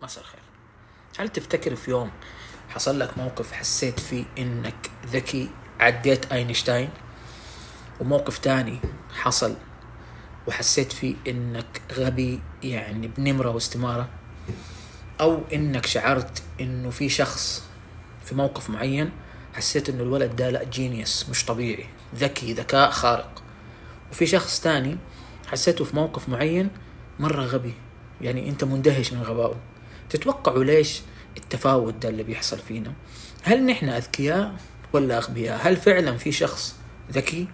مساء الخير. هل تفتكر في يوم حصل لك موقف حسيت فيه إنك ذكي عديت أينشتاين، وموقف تاني حصل وحسيت فيه إنك غبي يعني بنمرة واستمارة، أو إنك شعرت إنه في شخص في موقف معين حسيت إنه الولد ده لا جينيوس مش طبيعي ذكي ذكاء خارق، وفي شخص تاني حسيته في موقف معين مرة غبي، يعني أنت مندهش من غبائه. تتوقعوا ليش التفاوت ده اللي بيحصل فينا؟ هل نحن أذكياء ولا أغبياء؟ هل فعلا في شخص ذكي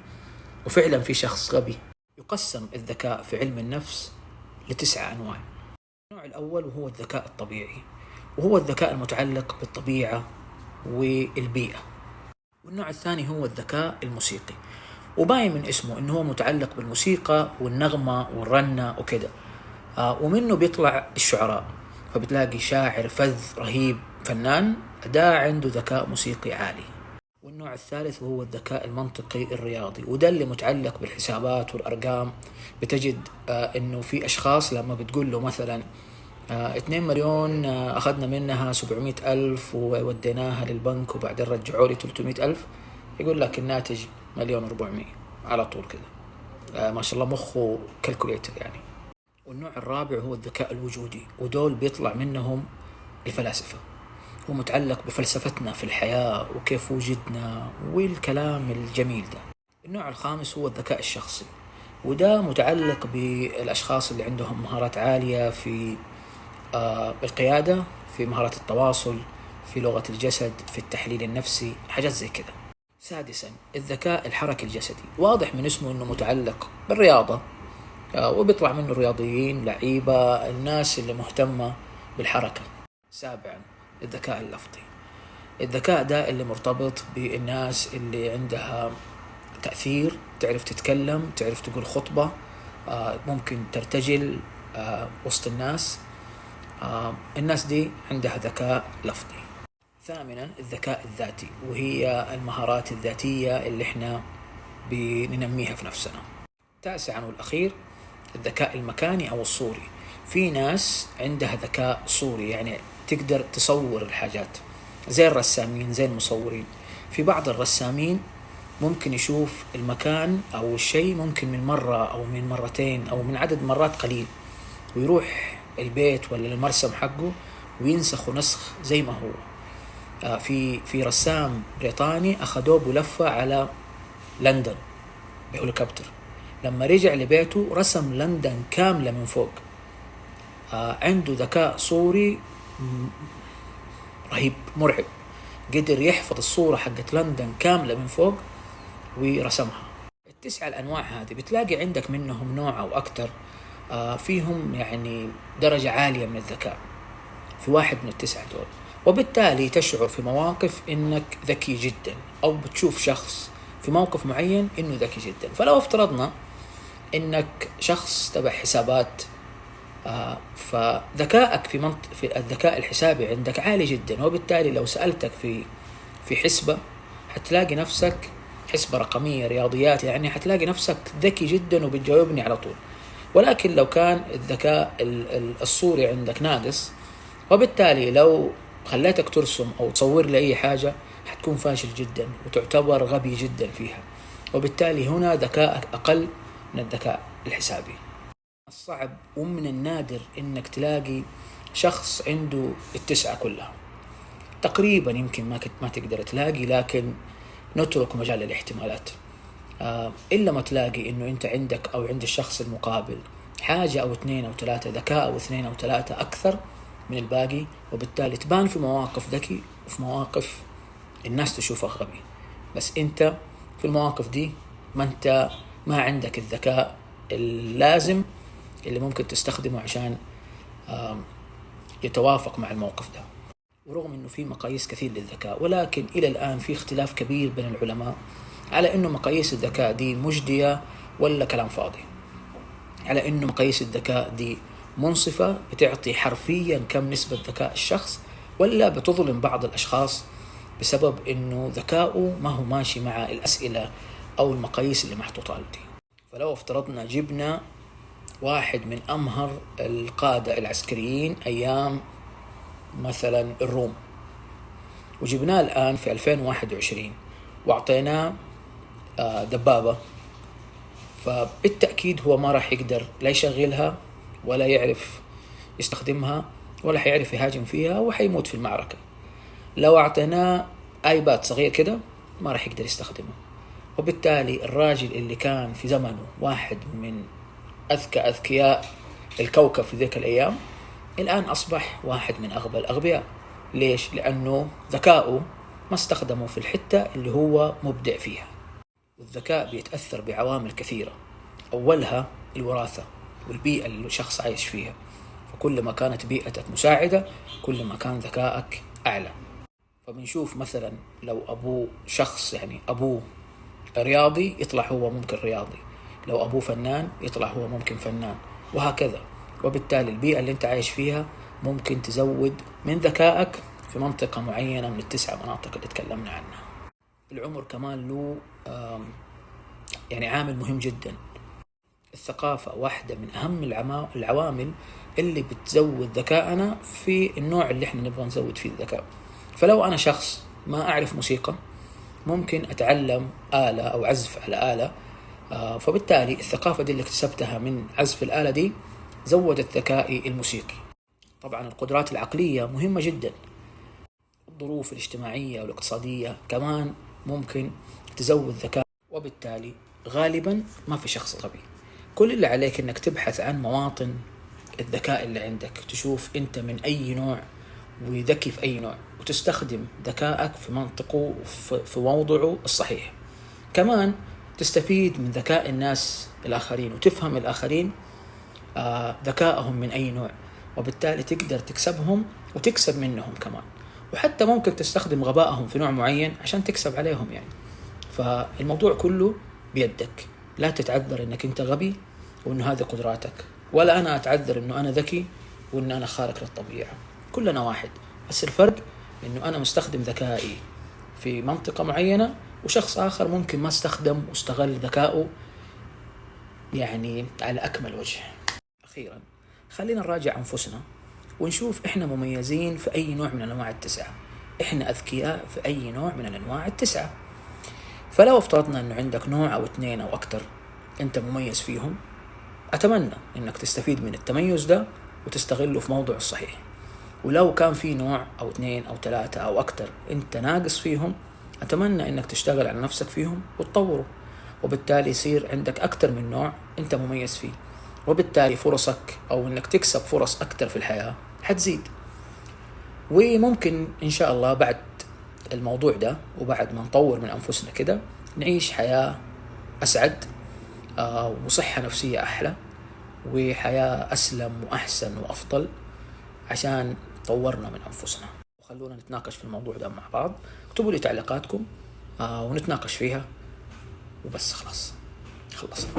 وفعلا في شخص غبي؟ يقسم الذكاء في علم النفس ل9 أنواع. النوع الأول وهو الذكاء الطبيعي، وهو الذكاء المتعلق بالطبيعة والبيئة. والنوع الثاني هو الذكاء الموسيقي، وباين من اسمه انه هو متعلق بالموسيقى والنغمة والرنة وكده. ومنه بيطلع الشعراء، فبتلاقي شاعر فذ رهيب فنان ده عنده ذكاء موسيقي عالي. والنوع الثالث وهو الذكاء المنطقي الرياضي، وده اللي متعلق بالحسابات والأرقام. بتجد انه في اشخاص لما بتقول له مثلا 2 مليون أخذنا منها 700 ألف ووديناها للبنك وبعدين رجعوا لي 300 ألف، يقول لك الناتج 1,400,000 على طول كده. ما شاء الله مخه كالكوليتر يعني. والنوع الرابع هو الذكاء الوجودي، ودول بيطلع منهم الفلاسفة، هو متعلق بفلسفتنا في الحياة وكيف وجدنا والكلام الجميل ده. النوع الخامس هو الذكاء الشخصي، وده متعلق بالأشخاص اللي عندهم مهارات عالية في القيادة، في مهارات التواصل، في لغة الجسد، في التحليل النفسي، حاجات زي كده. سادسا الذكاء الحركي الجسدي، واضح من اسمه انه متعلق بالرياضة، وبيطلع منه الرياضيين لعيبة الناس اللي مهتمة بالحركة. سابعا الذكاء اللفظي، الذكاء ده اللي مرتبط بالناس اللي عندها تأثير، تعرف تتكلم، تعرف تقول خطبة، ممكن ترتجل وسط الناس. الناس دي عندها ذكاء لفظي. ثامنا الذكاء الذاتي، وهي المهارات الذاتية اللي احنا بننميها في نفسنا. تاسعا والأخير الذكاء المكاني أو الصوري، في ناس عندها ذكاء صوري، يعني تقدر تصور الحاجات زي الرسامين زي المصورين. في بعض الرسامين ممكن يشوف المكان أو الشيء ممكن من مرة أو من مرتين أو من عدد مرات قليل، ويروح البيت ولا المرسم حقه وينسخ نسخ زي ما هو. في رسام بريطاني أخذوه بلفة على لندن بهليكوبتر، لما رجع لبيته رسم لندن كاملة من فوق. عنده ذكاء صوري رهيب مرعب، قدر يحفظ الصورة حقت لندن كاملة من فوق ورسمها. ال9 الأنواع هذه بتلاقي عندك منهم نوع أو أكتر فيهم يعني درجة عالية من الذكاء في واحد من ال9 دول، وبالتالي تشعر في مواقف إنك ذكي جدا، أو بتشوف شخص في موقف معين إنه ذكي جدا. فلو افترضنا إنك شخص تبع حسابات، فذكائك في الذكاء الحسابي عندك عالي جدا، وبالتالي لو سألتك في حسبة حتلاقي نفسك حسبة رقمية رياضيات، يعني حتلاقي نفسك ذكي جدا وبتجاوبني على طول. ولكن لو كان الذكاء الصوري عندك ناقص، وبالتالي لو خليتك ترسم أو تصور لي أي حاجة حتكون فاشل جدا وتعتبر غبي جدا فيها، وبالتالي هنا ذكائك أقل من الذكاء الحسابي. الصعب ومن النادر إنك تلاقي شخص عنده ال9 كلها، تقريبا يمكن ما تقدر تلاقي، لكن نترك مجال للاحتمالات. إلا ما تلاقي إنه أنت عندك أو عند الشخص المقابل حاجة أو 2 أو 3 ذكاء، أو 2 أو 3 أكثر من الباقي، وبالتالي تبان في مواقف ذكي وفي مواقف الناس تشوفك غبي. بس أنت في المواقف دي ما عندك الذكاء اللازم اللي ممكن تستخدمه عشان يتوافق مع الموقف ده. ورغم أنه في مقاييس كثير للذكاء، ولكن إلى الآن في اختلاف كبير بين العلماء على أنه مقاييس الذكاء دي مجدية ولا كلام فاضي، على أنه مقاييس الذكاء دي منصفة بتعطي حرفيا كم نسبة ذكاء الشخص، ولا بتظلم بعض الأشخاص بسبب أنه ذكاؤه ما هو ماشي مع الأسئلة أو المقاييس اللي محطوطة له دي. فلو افترضنا جبنا واحد من أمهر القادة العسكريين أيام مثلا الروم، وجبناه الآن في 2021 وأعطيناه دبابة، فبالتأكيد هو ما راح يقدر لا يشغلها ولا يعرف يستخدمها ولا حيعرف يهاجم فيها وحيموت في المعركة. لو أعطيناه آيباد صغير كده ما راح يقدر يستخدمه. وبالتالي الراجل اللي كان في زمنه واحد من أذكى أذكياء الكوكب في ذيك الأيام الآن أصبح واحد من أغبى الأغبياء. ليش؟ لأنه ذكاؤه ما استخدمه في الحتة اللي هو مبدع فيها. والذكاء بيتأثر بعوامل كثيرة، أولها الوراثة والبيئة اللي الشخص عايش فيها، فكل ما كانت بيئتك مساعدة كل ما كان ذكائك أعلى. فبنشوف مثلا لو أبوه شخص يعني أبوه رياضي يطلع هو ممكن رياضي، لو أبوه فنان يطلع هو ممكن فنان، وهكذا. وبالتالي البيئة اللي انت عايش فيها ممكن تزود من ذكائك في منطقة معينة من ال9 مناطق اللي تكلمنا عنها. العمر كمان له يعني عامل مهم جدا. الثقافة واحدة من أهم العوامل اللي بتزود ذكائنا في النوع اللي احنا نبغى نزود فيه الذكاء. فلو أنا شخص ما أعرف موسيقى ممكن أتعلم آلة أو عزف على آلة، فبالتالي الثقافة دي اللي اكتسبتها من عزف الآلة دي زودت ذكائي الموسيقي. طبعا القدرات العقلية مهمة جدا، الظروف الاجتماعية والاقتصادية كمان ممكن تزود ذكاء. وبالتالي غالبا ما في شخص غبي، كل اللي عليك انك تبحث عن مواطن الذكاء اللي عندك، تشوف انت من اي نوع وذكي في اي نوع، وتستخدم ذكائك في منطقه في موضعه الصحيح. كمان تستفيد من ذكاء الناس الآخرين وتفهم الآخرين ذكائهم من أي نوع، وبالتالي تقدر تكسبهم وتكسب منهم كمان. وحتى ممكن تستخدم غبائهم في نوع معين عشان تكسب عليهم يعني. فالموضوع كله بيدك، لا تتعذر انك انت غبي وانه هذه قدراتك، ولا انا اتعذر انه انا ذكي وانه انا خارق للطبيعة. كلنا واحد، بس الفرق انه انا مستخدم ذكائي في منطقة معينة وشخص آخر ممكن ما استخدم واستغل ذكائه يعني على أكمل وجه. أخيرا خلينا نراجع أنفسنا ونشوف إحنا مميزين في أي نوع من أنواع ال9، إحنا أذكياء في أي نوع من أنواع ال9. فلو افترضنا أنه عندك نوع أو 2 أو أكتر أنت مميز فيهم، أتمنى أنك تستفيد من التميز ده وتستغله في موضوع الصحيح. ولو كان في نوع أو 2 أو 3 أو أكتر أنت ناقص فيهم، أتمنى أنك تشتغل على نفسك فيهم وتطوره، وبالتالي يصير عندك أكتر من نوع أنت مميز فيه، وبالتالي فرصك أو أنك تكسب فرص أكتر في الحياة حتزيد. وممكن إن شاء الله بعد الموضوع ده وبعد ما نطور من أنفسنا كده نعيش حياة أسعد وصحة نفسية أحلى وحياة أسلم وأحسن وأفضل، عشان طورنا من أنفسنا. وخلونا نتناقش في الموضوع ده مع بعض، اكتبوا لي تعليقاتكم ونتناقش فيها وبس. خلصنا.